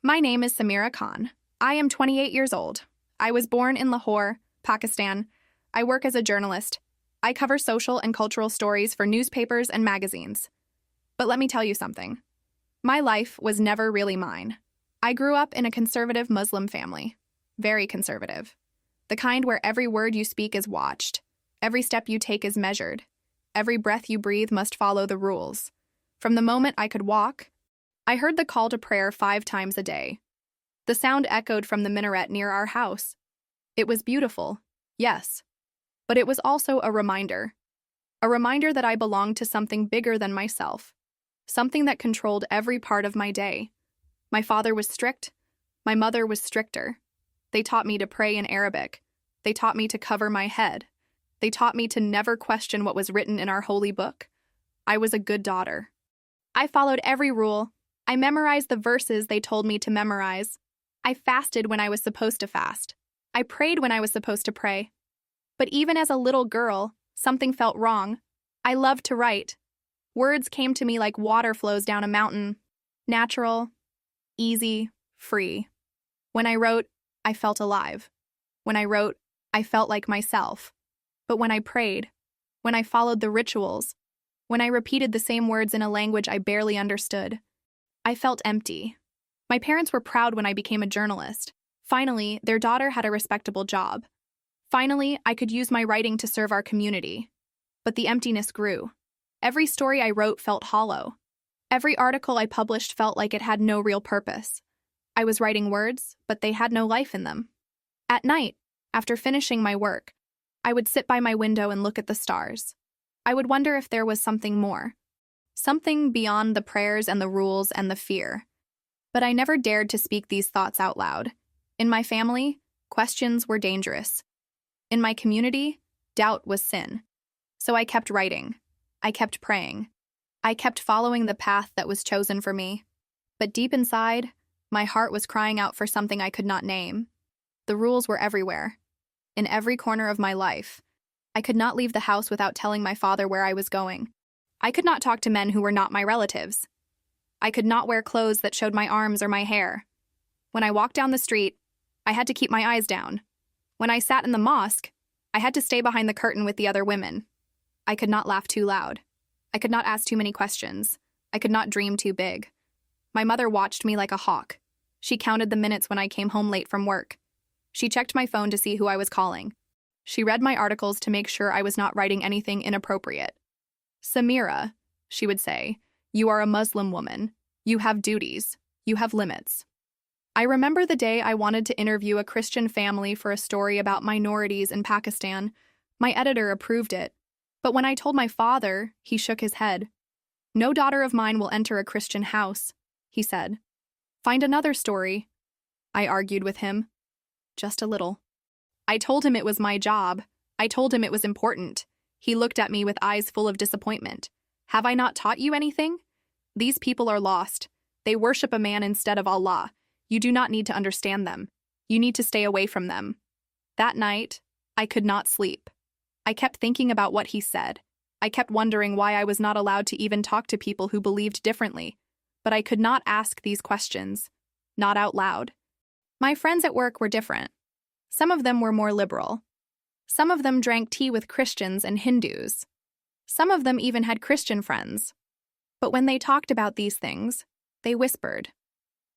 My name is Samira Khan. I am 28 years old. I was born in Lahore, Pakistan. I work as a journalist. I cover social and cultural stories for newspapers and magazines. But let me tell you something. My life was never really mine. I grew up in a conservative Muslim family. Very conservative. The kind where every word you speak is watched. Every step you take is measured. Every breath you breathe must follow the rules. From the moment I could walk, I heard the call to prayer 5 times a day. The sound echoed from the minaret near our house. It was beautiful, yes, but it was also a reminder that I belonged to something bigger than myself, something that controlled every part of my day. My father was strict. My mother was stricter. They taught me to pray in Arabic. They taught me to cover my head. They taught me to never question what was written in our holy book. I was a good daughter. I followed every rule. I memorized the verses they told me to memorize. I fasted when I was supposed to fast. I prayed when I was supposed to pray. But even as a little girl, something felt wrong. I loved to write. Words came to me like water flows down a mountain. Natural, easy, free. When I wrote, I felt alive. When I wrote, I felt like myself. But when I prayed, when I followed the rituals, when I repeated the same words in a language I barely understood, I felt empty. My parents were proud when I became a journalist. Finally, their daughter had a respectable job. Finally, I could use my writing to serve our community. But the emptiness grew. Every story I wrote felt hollow. Every article I published felt like it had no real purpose. I was writing words, but they had no life in them. At night, after finishing my work, I would sit by my window and look at the stars. I would wonder if there was something more. Something beyond the prayers and the rules and the fear. But I never dared to speak these thoughts out loud. In my family, questions were dangerous. In my community, doubt was sin. So I kept writing. I kept praying. I kept following the path that was chosen for me. But deep inside, my heart was crying out for something I could not name. The rules were everywhere. In every corner of my life. I could not leave the house without telling my father where I was going. I could not talk to men who were not my relatives. I could not wear clothes that showed my arms or my hair. When I walked down the street, I had to keep my eyes down. When I sat in the mosque, I had to stay behind the curtain with the other women. I could not laugh too loud. I could not ask too many questions. I could not dream too big. My mother watched me like a hawk. She counted the minutes when I came home late from work. She checked my phone to see who I was calling. She read my articles to make sure I was not writing anything inappropriate. Samira, she would say, you are a Muslim woman. You have duties. You have limits. I remember the day I wanted to interview a Christian family for a story about minorities in Pakistan. My editor approved it. But when I told my father, he shook his head. No daughter of mine will enter a Christian house, he said. Find another story. I argued with him. Just a little. I told him it was my job. I told him it was important. He looked at me with eyes full of disappointment. Have I not taught you anything? These people are lost. They worship a man instead of Allah. You do not need to understand them. You need to stay away from them. That night, I could not sleep. I kept thinking about what he said. I kept wondering why I was not allowed to even talk to people who believed differently. But I could not ask these questions. Not out loud. My friends at work were different. Some of them were more liberal. Some of them drank tea with Christians and Hindus. Some of them even had Christian friends. But when they talked about these things, they whispered.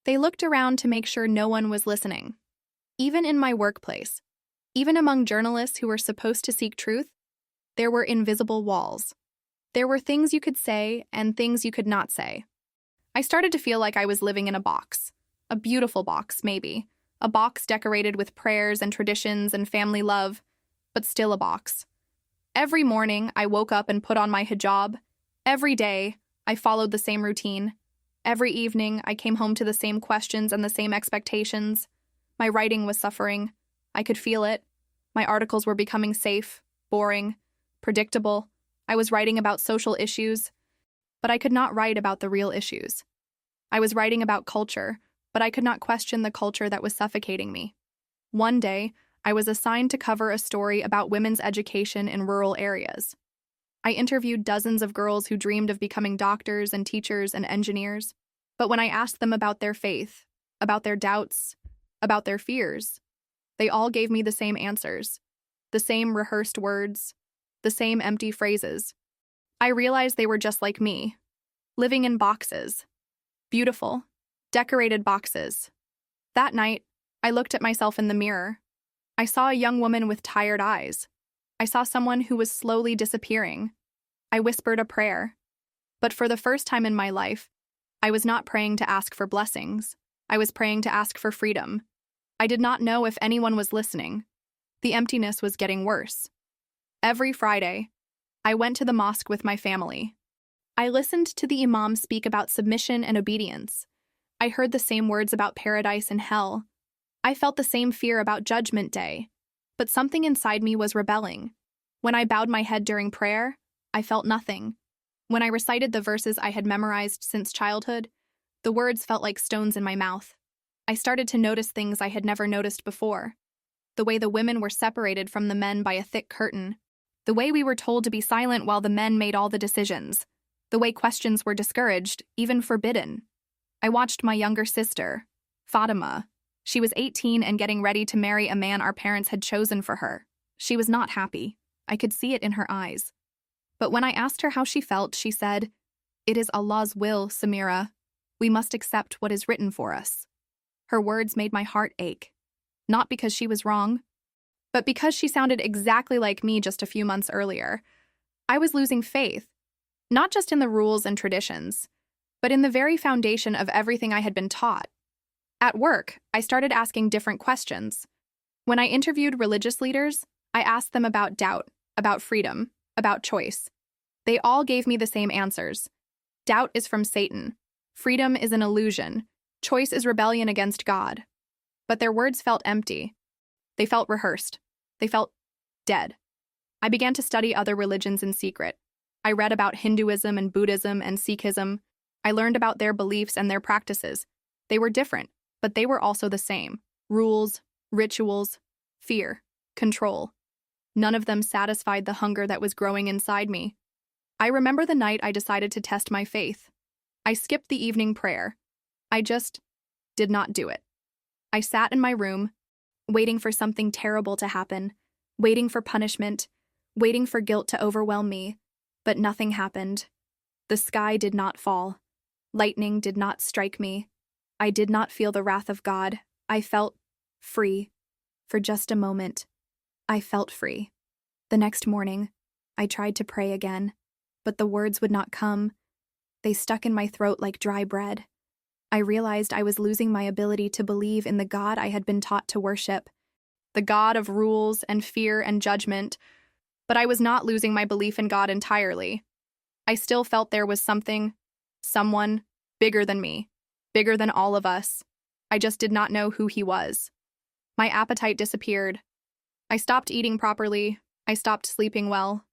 They looked around to make sure no one was listening. Even in my workplace, even among journalists who were supposed to seek truth, there were invisible walls. There were things you could say and things you could not say. I started to feel like I was living in a box. A beautiful box, maybe. A box decorated with prayers and traditions and family love, but still a box. Every morning, I woke up and put on my hijab. Every day, I followed the same routine. Every evening, I came home to the same questions and the same expectations. My writing was suffering. I could feel it. My articles were becoming safe, boring, predictable. I was writing about social issues, but I could not write about the real issues. I was writing about culture, but I could not question the culture that was suffocating me. One day, I was assigned to cover a story about women's education in rural areas. I interviewed dozens of girls who dreamed of becoming doctors and teachers and engineers, but when I asked them about their faith, about their doubts, about their fears. They all gave me the same answers, the same rehearsed words, the same empty phrases. I realized they were just like me, living in boxes. Beautiful, decorated boxes. That night, I looked at myself in the mirror. I saw a young woman with tired eyes. I saw someone who was slowly disappearing. I whispered a prayer. But for the first time in my life, I was not praying to ask for blessings. I was praying to ask for freedom. I did not know if anyone was listening. The emptiness was getting worse. Every Friday, I went to the mosque with my family. I listened to the imam speak about submission and obedience. I heard the same words about paradise and hell. I felt the same fear about Judgment Day. But something inside me was rebelling. When I bowed my head during prayer, I felt nothing. When I recited the verses I had memorized since childhood, the words felt like stones in my mouth. I started to notice things I had never noticed before. The way the women were separated from the men by a thick curtain. The way we were told to be silent while the men made all the decisions. The way questions were discouraged, even forbidden. I watched my younger sister, Fatima. She was 18 and getting ready to marry a man our parents had chosen for her. She was not happy. I could see it in her eyes. But when I asked her how she felt, she said, "It is Allah's will, Samira. We must accept what is written for us." Her words made my heart ache. Not because she was wrong, but because she sounded exactly like me just a few months earlier. I was losing faith, not just in the rules and traditions, but in the very foundation of everything I had been taught. At work, I started asking different questions. When I interviewed religious leaders, I asked them about doubt, about freedom, about choice. They all gave me the same answers. Doubt is from Satan. Freedom is an illusion. Choice is rebellion against God. But their words felt empty. They felt rehearsed. They felt dead. I began to study other religions in secret. I read about Hinduism and Buddhism and Sikhism. I learned about their beliefs and their practices. They were different, but they were also the same. Rules, rituals, fear, control. None of them satisfied the hunger that was growing inside me. I remember the night I decided to test my faith. I skipped the evening prayer. I just did not do it. I sat in my room, waiting for something terrible to happen, waiting for punishment, waiting for guilt to overwhelm me, but nothing happened. The sky did not fall. Lightning did not strike me. I did not feel the wrath of God. I felt free. For just a moment, I felt free. The next morning, I tried to pray again, but the words would not come. They stuck in my throat like dry bread. I realized I was losing my ability to believe in the God I had been taught to worship, the God of rules and fear and judgment, but I was not losing my belief in God entirely. I still felt there was something, someone, bigger than me, bigger than all of us. I just did not know who he was. My appetite disappeared. I stopped eating properly. I stopped sleeping well.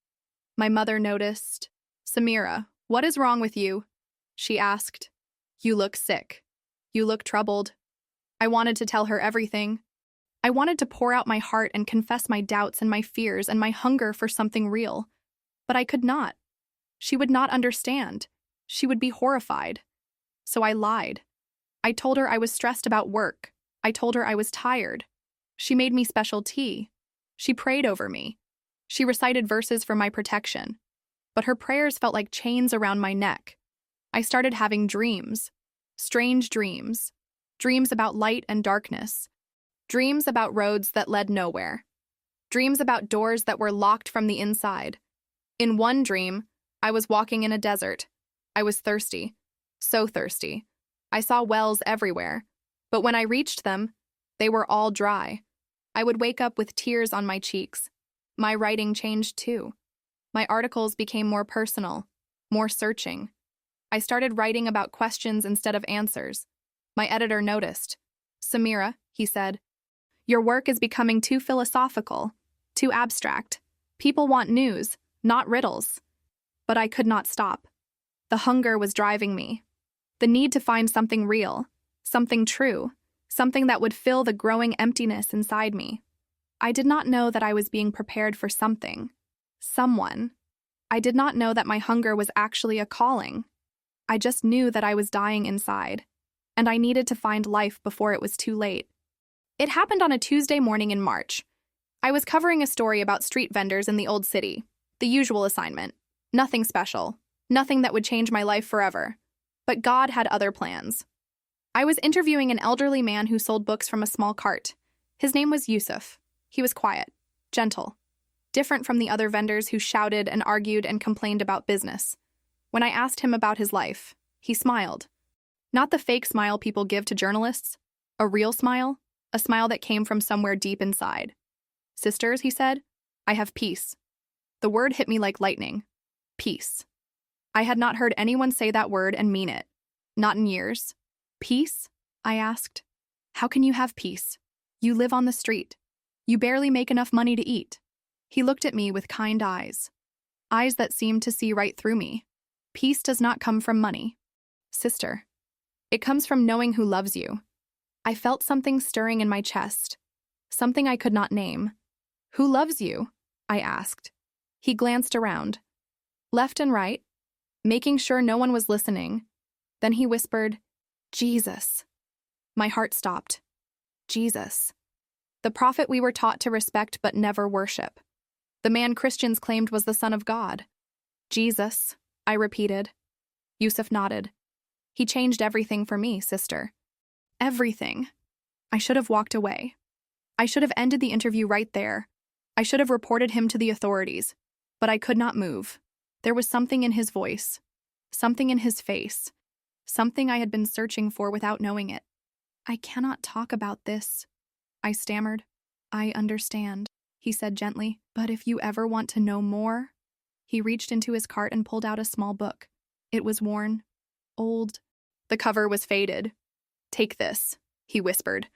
My mother noticed. "Samira, what is wrong with you?" she asked. "You look sick. You look troubled." I wanted to tell her everything. I wanted to pour out my heart and confess my doubts and my fears and my hunger for something real. But I could not. She would not understand. She would be horrified. So I lied. I told her I was stressed about work. I told her I was tired. She made me special tea. She prayed over me. She recited verses for my protection. But her prayers felt like chains around my neck. I started having dreams. Strange dreams. Dreams about light and darkness. Dreams about roads that led nowhere. Dreams about doors that were locked from the inside. In one dream, I was walking in a desert. I was thirsty. So thirsty. I saw wells everywhere. But when I reached them, they were all dry. I would wake up with tears on my cheeks. My writing changed too. My articles became more personal, more searching. I started writing about questions instead of answers. My editor noticed. "Samira," he said, "your work is becoming too philosophical, too abstract. People want news, not riddles." But I could not stop. The hunger was driving me. The need to find something real, something true, something that would fill the growing emptiness inside me. I did not know that I was being prepared for something, someone. I did not know that my hunger was actually a calling. I just knew that I was dying inside. and I needed to find life before it was too late. It happened on a Tuesday morning in March. I was covering a story about street vendors in the old city. The usual assignment. Nothing special. Nothing that would change my life forever. But God had other plans. I was interviewing an elderly man who sold books from a small cart. His name was Yusuf. He was quiet, gentle, different from the other vendors who shouted and argued and complained about business. When I asked him about his life, he smiled. Not the fake smile people give to journalists. A real smile. A smile that came from somewhere deep inside. "Sisters," he said, "I have peace." The word hit me like lightning. Peace. I had not heard anyone say that word and mean it. Not in years. "Peace?" I asked. "How can you have peace? You live on the street. You barely make enough money to eat." He looked at me with kind eyes. Eyes that seemed to see right through me. "Peace does not come from money, sister. It comes from knowing who loves you." I felt something stirring in my chest. Something I could not name. "Who loves you?" I asked. He glanced around. Left and right, making sure no one was listening. Then he whispered, "Jesus." My heart stopped. Jesus. The prophet we were taught to respect but never worship. The man Christians claimed was the Son of God. "Jesus," I repeated. Yusuf nodded. "He changed everything for me, sister. Everything." I should have walked away. I should have ended the interview right there. I should have reported him to the authorities. But I could not move. There was something in his voice. Something in his face. Something I had been searching for without knowing it. "I cannot talk about this," I stammered. "I understand," he said gently. "But if you ever want to know more..." He reached into his cart and pulled out a small book. It was worn. Old. The cover was faded. "Take this," he whispered.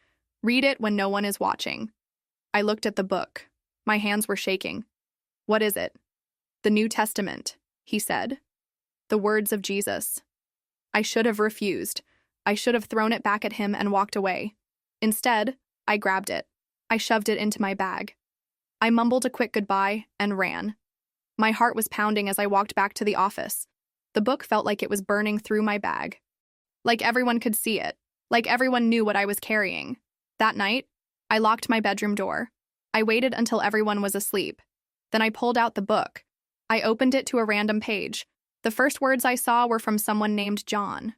"Read it when no one is watching." I looked at the book. My hands were shaking. "What is it?" "The New Testament," he said. "The words of Jesus." I should have refused. I should have thrown it back at him and walked away. Instead, I grabbed it. I shoved it into my bag. I mumbled a quick goodbye and ran. My heart was pounding as I walked back to the office. The book felt like it was burning through my bag. Like everyone could see it. Like everyone knew what I was carrying. That night, I locked my bedroom door. I waited until everyone was asleep. Then I pulled out the book. I opened it to a random page. The first words I saw were from someone named John.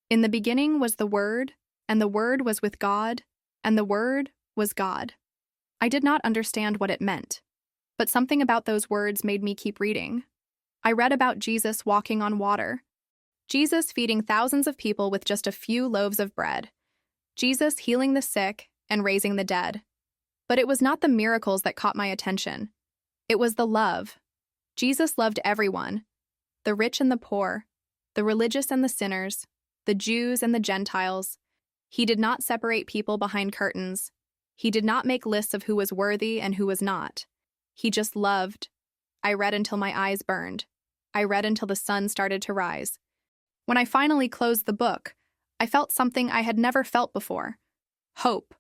"In the beginning was the Word, and the Word was with God, and the Word was God." I did not understand what it meant, but something about those words made me keep reading. I read about Jesus walking on water. Jesus feeding thousands of people with just a few loaves of bread. Jesus healing the sick and raising the dead. But it was not the miracles that caught my attention. It was the love. Jesus loved everyone. The rich and the poor, the religious and the sinners, the Jews and the Gentiles. He did not separate people behind curtains. He did not make lists of who was worthy and who was not. He just loved. I read until my eyes burned. I read until the sun started to rise. When I finally closed the book, I felt something I had never felt before. Hope.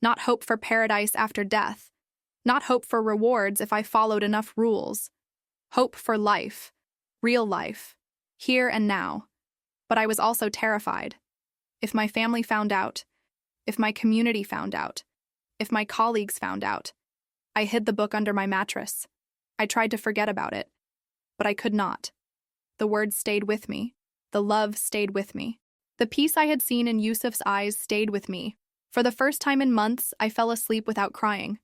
Not hope for paradise after death. Not hope for rewards if I followed enough rules. Hope for life. Real life. Here and now. But I was also terrified. If my family found out. If my community found out. If my colleagues found out. I hid the book under my mattress. I tried to forget about it. But I could not. The words stayed with me. The love stayed with me. The peace I had seen in Yusuf's eyes stayed with me. For the first time in months, I fell asleep without crying.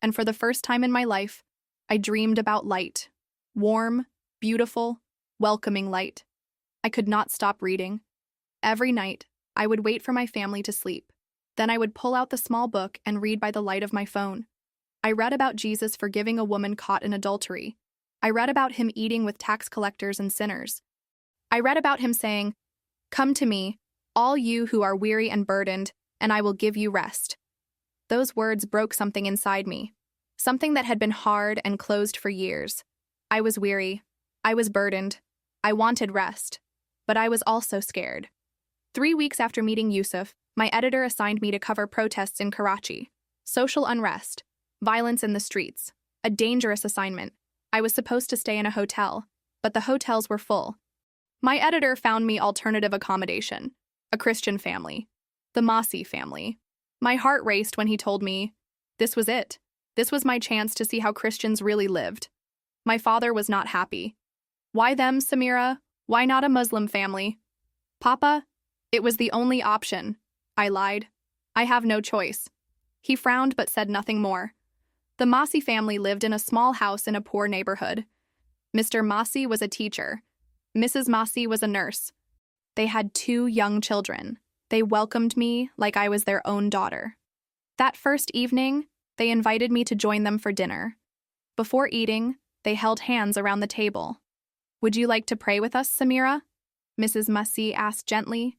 And for the first time in my life, I dreamed about light. Warm, beautiful, welcoming light. I could not stop reading. Every night, I would wait for my family to sleep. Then I would pull out the small book and read by the light of my phone. I read about Jesus forgiving a woman caught in adultery. I read about him eating with tax collectors and sinners. I read about him saying, "Come to me, all you who are weary and burdened, and I will give you rest." Those words broke something inside me, something that had been hard and closed for years. I was weary. I was burdened. I wanted rest. But I was also scared. 3 weeks after meeting Yusuf, my editor assigned me to cover protests in Karachi. Social unrest. Violence in the streets. A dangerous assignment. I was supposed to stay in a hotel, but the hotels were full. My editor found me alternative accommodation. A Christian family. The Massey family. My heart raced when he told me this was it. This was my chance to see how Christians really lived. My father was not happy. Why them, Samira? Why not a Muslim family? Papa, it was the only option. I lied. I have no choice. He frowned but said nothing more. The Massey family lived in a small house in a poor neighborhood. Mr. Massey was a teacher. Mrs. Massey was a nurse. They had 2 young children. They welcomed me like I was their own daughter. That first evening, they invited me to join them for dinner. Before eating, they held hands around the table. Would you like to pray with us, Samira? Mrs. Massey asked gently.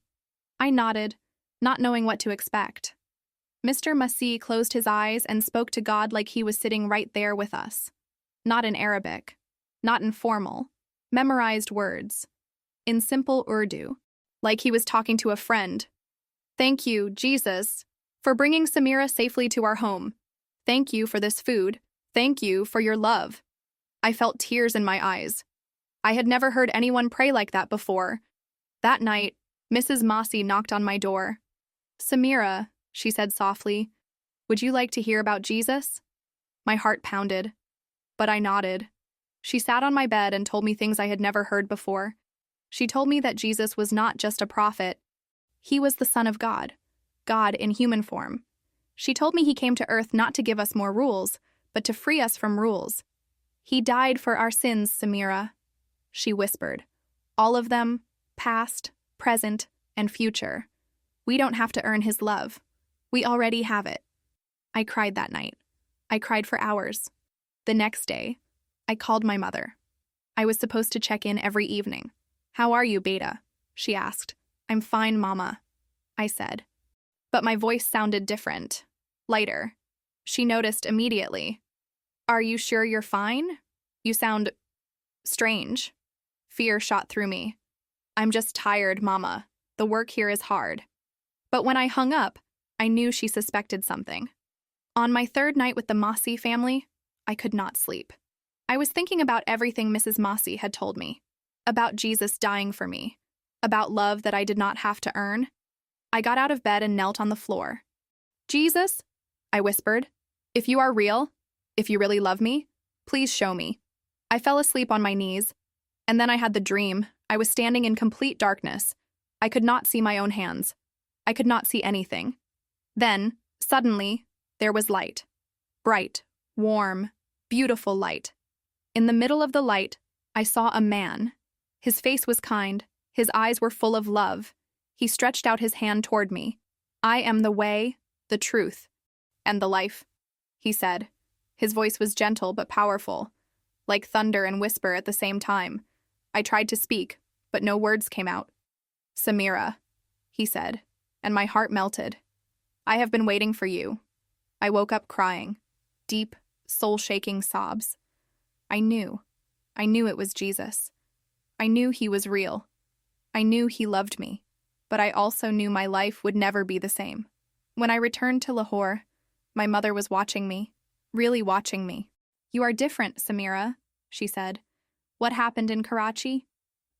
I nodded, not knowing what to expect. Mr. Massey closed his eyes and spoke to God like he was sitting right there with us. Not in Arabic, not in formal, memorized words. In simple Urdu, like he was talking to a friend. Thank you, Jesus, for bringing Samira safely to our home. Thank you for this food. Thank you for your love. I felt tears in my eyes. I had never heard anyone pray like that before. That night, Mrs. Massey knocked on my door. Samira, she said softly, would you like to hear about Jesus? My heart pounded, but I nodded. She sat on my bed and told me things I had never heard before. She told me that Jesus was not just a prophet. He was the Son of God, God in human form. She told me he came to earth not to give us more rules, but to free us from rules. He died for our sins, Samira, she whispered. All of them, past, present, and future. We don't have to earn his love. We already have it. I cried that night. I cried for hours. The next day, I called my mother. I was supposed to check in every evening. How are you, Beta? She asked. I'm fine, Mama, I said. But my voice sounded different, lighter. She noticed immediately. Are you sure you're fine? You sound strange. Fear shot through me. I'm just tired, Mama. The work here is hard. But when I hung up, I knew she suspected something. On my 3rd night with the Massey family, I could not sleep. I was thinking about everything Mrs. Massey had told me. About Jesus dying for me. About love that I did not have to earn. I got out of bed and knelt on the floor. Jesus, I whispered, if you are real, if you really love me, please show me. I fell asleep on my knees, and then I had the dream. I was standing in complete darkness. I could not see my own hands. I could not see anything. Then, suddenly, there was light. Bright, warm, beautiful light. In the middle of the light, I saw a man. His face was kind. His eyes were full of love. He stretched out his hand toward me. I am the way, the truth, and the life, he said. His voice was gentle but powerful, like thunder and whisper at the same time. I tried to speak, but no words came out. Samira, he said, and my heart melted. I have been waiting for you. I woke up crying, deep, soul-shaking sobs. I knew it was Jesus. I knew he was real. I knew he loved me, but I also knew my life would never be the same. When I returned to Lahore, my mother was watching me, really watching me. You are different, Samira, she said. What happened in Karachi?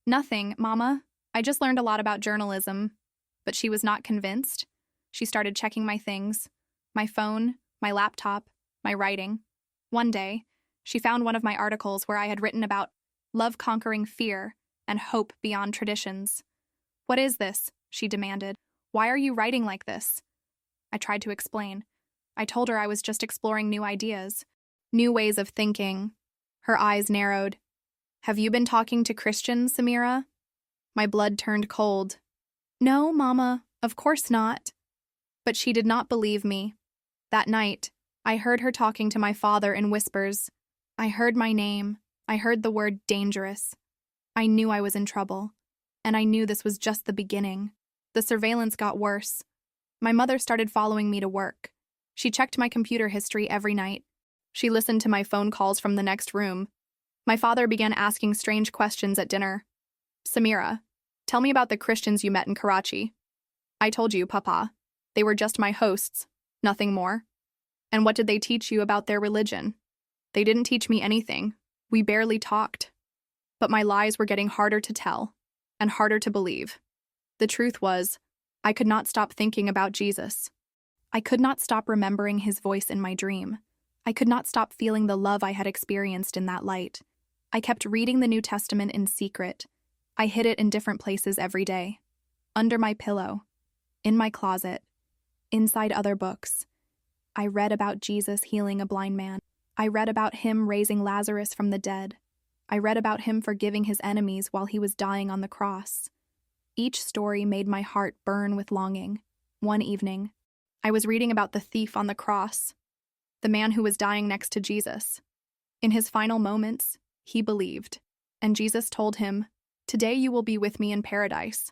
Nothing, Mama. I just learned a lot about journalism. But she was not convinced. She started checking my things, my phone, my laptop, my writing. One day, she found one of my articles where I had written about love conquering fear and hope beyond traditions. What is this? She demanded. Why are you writing like this? I tried to explain. I told her I was just exploring new ideas, new ways of thinking. Her eyes narrowed. Have you been talking to Christians, Samira? My blood turned cold. No, Mama, of course not. But she did not believe me. That night, I heard her talking to my father in whispers. I heard my name. I heard the word dangerous. I knew I was in trouble. And I knew this was just the beginning. The surveillance got worse. My mother started following me to work. She checked my computer history every night. She listened to my phone calls from the next room. My father began asking strange questions at dinner. Samira, tell me about the Christians you met in Karachi. I told you, Papa. They were just my hosts, nothing more. And what did they teach you about their religion? They didn't teach me anything. We barely talked. But my lies were getting harder to tell, and harder to believe. The truth was, I could not stop thinking about Jesus. I could not stop remembering his voice in my dream. I could not stop feeling the love I had experienced in that light. I kept reading the New Testament in secret. I hid it in different places every day. Under my pillow, in my closet, inside other books. I read about Jesus healing a blind man. I read about him raising Lazarus from the dead. I read about him forgiving his enemies while he was dying on the cross. Each story made my heart burn with longing. One evening, I was reading about the thief on the cross, the man who was dying next to Jesus. In his final moments, he believed, and Jesus told him, "Today you will be with me in paradise."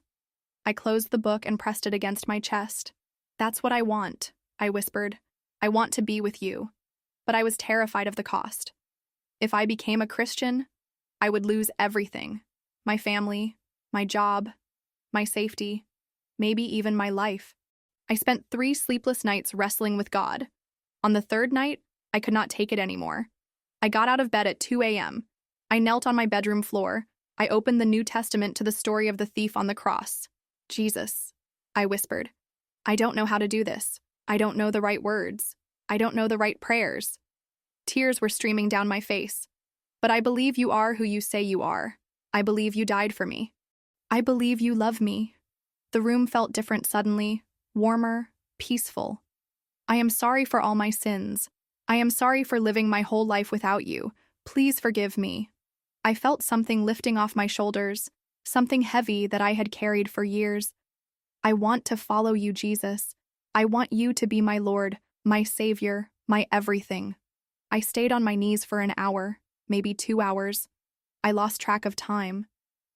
I closed the book and pressed it against my chest. "That's what I want," I whispered. "I want to be with you." But I was terrified of the cost. If I became a Christian, I would lose everything: my family, my job, my safety, maybe even my life. I spent 3 sleepless nights wrestling with God. On the 3rd night, I could not take it anymore. I got out of bed at 2 a.m. I knelt on my bedroom floor. I opened the New Testament to the story of the thief on the cross. "Jesus," I whispered. "I don't know how to do this. I don't know the right words. I don't know the right prayers." Tears were streaming down my face. "But I believe you are who you say you are. I believe you died for me. I believe you love me." The room felt different suddenly, warmer, peaceful. "I am sorry for all my sins. I am sorry for living my whole life without you. Please forgive me." I felt something lifting off my shoulders, something heavy that I had carried for years. "I want to follow you, Jesus. I want you to be my Lord, my Savior, my everything." I stayed on my knees for an hour, maybe 2 hours. I lost track of time.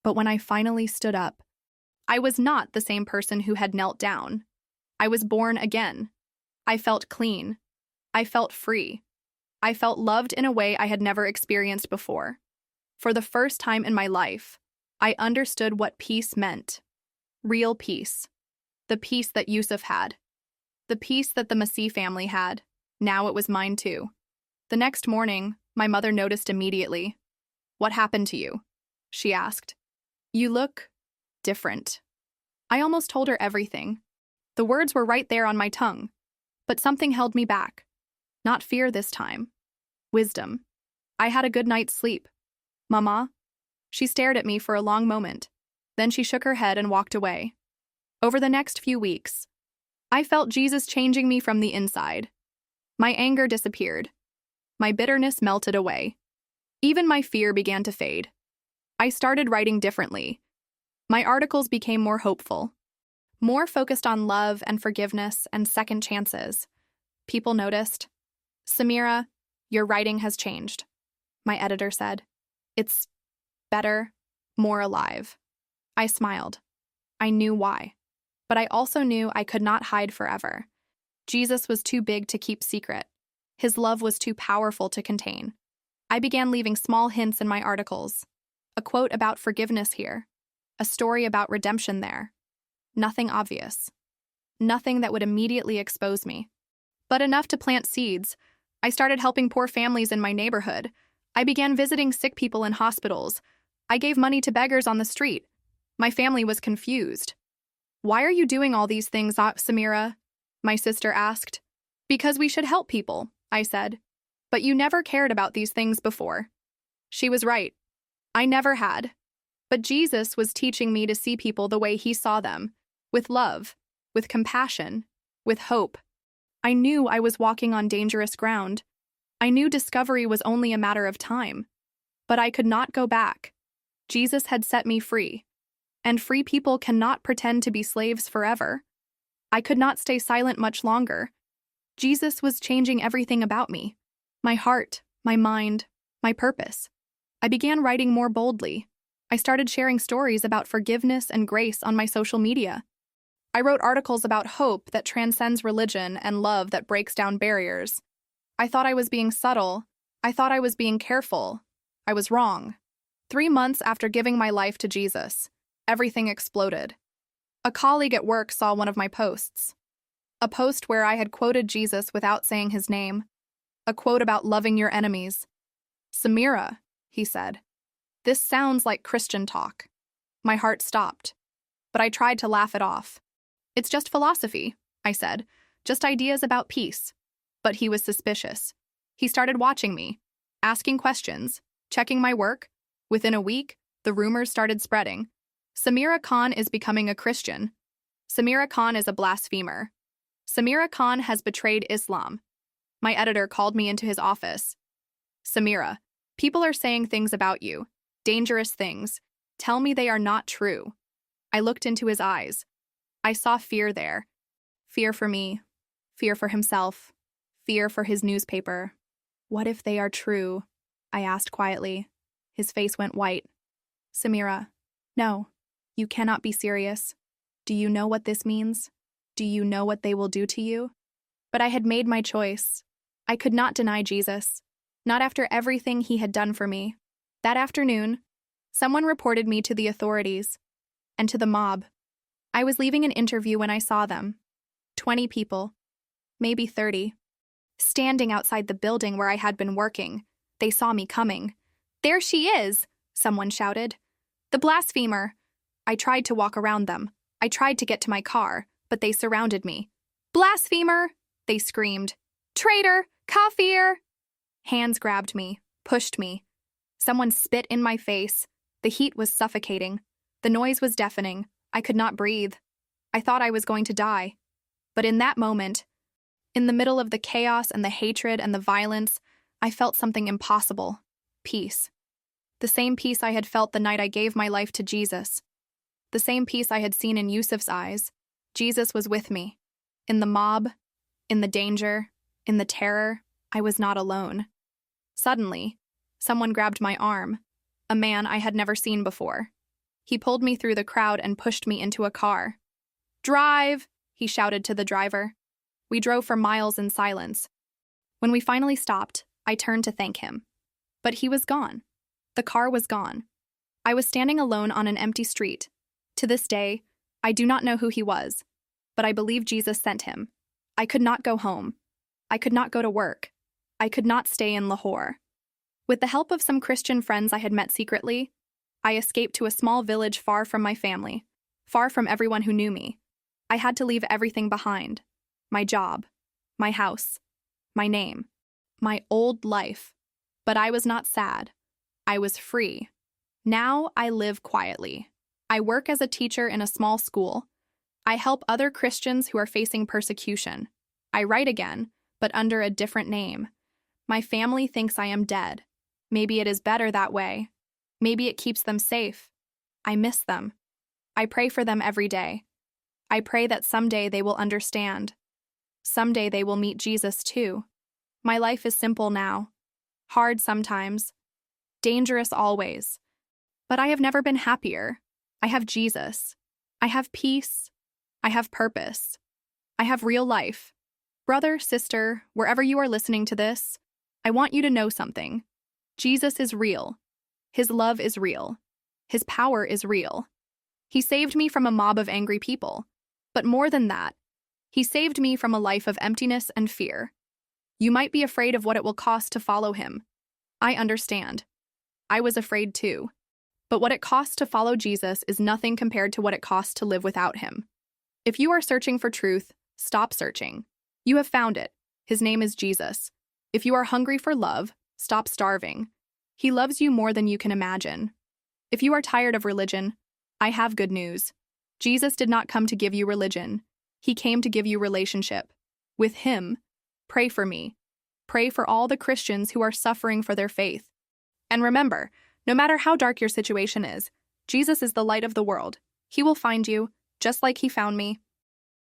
But when I finally stood up, I was not the same person who had knelt down. I was born again. I felt clean. I felt free. I felt loved in a way I had never experienced before. For the first time in my life, I understood what peace meant. Real peace. The peace that Yusuf had. The peace that the Masih family had. Now it was mine too. The next morning, my mother noticed immediately. "What happened to you?" she asked. "You look different." I almost told her everything. The words were right there on my tongue. But something held me back. Not fear this time. Wisdom. I had a good night's sleep. "Mama?" She stared at me for a long moment. Then she shook her head and walked away. Over the next few weeks, I felt Jesus changing me from the inside. My anger disappeared. My bitterness melted away. Even my fear began to fade. I started writing differently. My articles became more hopeful, more focused on love and forgiveness and second chances. People noticed. "Samira, your writing has changed," my editor said. "It's better, more alive." I smiled. I knew why. But I also knew I could not hide forever. Jesus was too big to keep secret. His love was too powerful to contain. I began leaving small hints in my articles. A quote about forgiveness here. A story about redemption there. Nothing obvious. Nothing that would immediately expose me. But enough to plant seeds. I started helping poor families in my neighborhood. I began visiting sick people in hospitals. I gave money to beggars on the street. My family was confused. "Why are you doing all these things, Samira?" my sister asked. "Because we should help people," I said. "But you never cared about these things before." She was right. I never had. But Jesus was teaching me to see people the way he saw them, with love, with compassion, with hope. I knew I was walking on dangerous ground. I knew discovery was only a matter of time. But I could not go back. Jesus had set me free. And free people cannot pretend to be slaves forever. I could not stay silent much longer. Jesus was changing everything about me. My heart, my mind, my purpose. I began writing more boldly. I started sharing stories about forgiveness and grace on my social media. I wrote articles about hope that transcends religion and love that breaks down barriers. I thought I was being subtle. I thought I was being careful. I was wrong. 3 months after giving my life to Jesus, everything exploded. A colleague at work saw one of my posts. A post where I had quoted Jesus without saying his name. A quote about loving your enemies. "Samira," he said, "this sounds like Christian talk." My heart stopped, but I tried to laugh it off. It's just philosophy, I said. Just ideas about peace. But he was suspicious. He started watching me, asking questions, checking my work. Within a week, the rumors started spreading. Samira Khan is becoming a Christian. Samira Khan is a blasphemer. Samira Khan has betrayed Islam. My editor called me into his office. Samira, people are saying things about you. Dangerous things. Tell me they are not true. I looked into his eyes. I saw fear there. Fear for me. Fear for himself. Fear for his newspaper. What if they are true? I asked quietly. His face went white. Samira, no, you cannot be serious. Do you know what this means? Do you know what they will do to you? But I had made my choice. I could not deny Jesus, not after everything he had done for me. That afternoon, someone reported me to the authorities and to the mob. I was leaving an interview when I saw them. 20 people, maybe 30, standing outside the building where I had been working. They saw me coming. There she is, someone shouted. The blasphemer. I tried to walk around them. I tried to get to my car, but they surrounded me. Blasphemer, they screamed. Traitor, kafir. Hands grabbed me, pushed me. Someone spit in my face. The heat was suffocating. The noise was deafening. I could not breathe. I thought I was going to die. But in that moment, in the middle of the chaos and the hatred and the violence, I felt something impossible. Peace. The same peace I had felt the night I gave my life to Jesus. The same peace I had seen in Yusuf's eyes. Jesus was with me. In the mob, in the danger, in the terror, I was not alone. Suddenly, someone grabbed my arm, a man I had never seen before. He pulled me through the crowd and pushed me into a car. Drive, he shouted to the driver. We drove for miles in silence. When we finally stopped, I turned to thank him. But he was gone. The car was gone. I was standing alone on an empty street. To this day, I do not know who he was, but I believe Jesus sent him. I could not go home. I could not go to work. I could not stay in Lahore. With the help of some Christian friends I had met secretly, I escaped to a small village far from my family, far from everyone who knew me. I had to leave everything behind. My job, my house, my name, my old life. But I was not sad. I was free. Now I live quietly. I work as a teacher in a small school. I help other Christians who are facing persecution. I write again, but under a different name. My family thinks I am dead. Maybe it is better that way. Maybe it keeps them safe. I miss them. I pray for them every day. I pray that someday they will understand. Someday they will meet Jesus too. My life is simple now. Hard sometimes. Dangerous always. But I have never been happier. I have Jesus. I have peace. I have purpose. I have real life. Brother, sister, wherever you are listening to this, I want you to know something. Jesus is real. His love is real. His power is real. He saved me from a mob of angry people. But more than that, he saved me from a life of emptiness and fear. You might be afraid of what it will cost to follow him. I understand. I was afraid too. But what it costs to follow Jesus is nothing compared to what it costs to live without him. If you are searching for truth, stop searching. You have found it. His name is Jesus. If you are hungry for love, stop starving. He loves you more than you can imagine. If you are tired of religion, I have good news. Jesus did not come to give you religion. He came to give you relationship. With him, pray for me. Pray for all the Christians who are suffering for their faith. And remember, no matter how dark your situation is, Jesus is the light of the world. He will find you, just like he found me.